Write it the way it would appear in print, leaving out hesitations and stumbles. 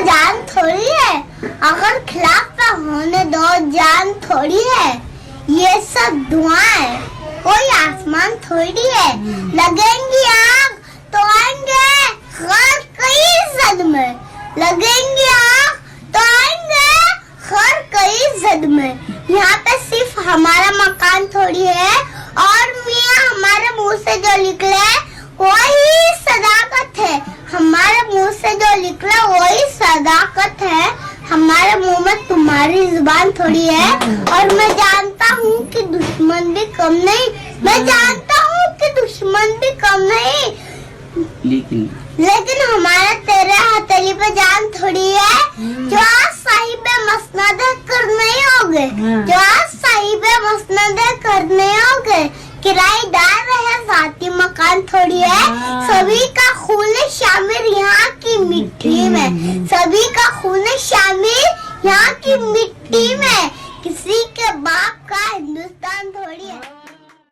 जान थोड़ी है, अगर खिलाफ पे होने दो जान थोड़ी है। ये सब धुआं कोई आसमान थोड़ी है। लगेंगी आग तो आएंगे हर कई सदमे, लगेंगी आग तो आएंगे हर कई सदमे। यहाँ पे सिर्फ हमारा मकान थोड़ी है और मियाँ हमारे मुंह से जो निकले वही सदाकत है। हमारे मुंह से जो निकला वही सदाकत है। हमारे मुंह में तुम्हारी जुबान थोड़ी है। और मैं जानता हूँ कि दुश्मन भी कम नहीं, मैं जानता हूँ कि दुश्मन भी कम नहीं, लेकिन हमारा तेरे हथेली पे जान थोड़ी है। जो आज साहिब मसनद करने होगे, जो आज साहिब मसनद करने होगे, किराएदार रहे साथी मकान थोड़ी है। सभी का खून शामिल यहाँ की मिट्टी में, सभी का खून शामिल यहाँ की मिट्टी में। किसी के बाप का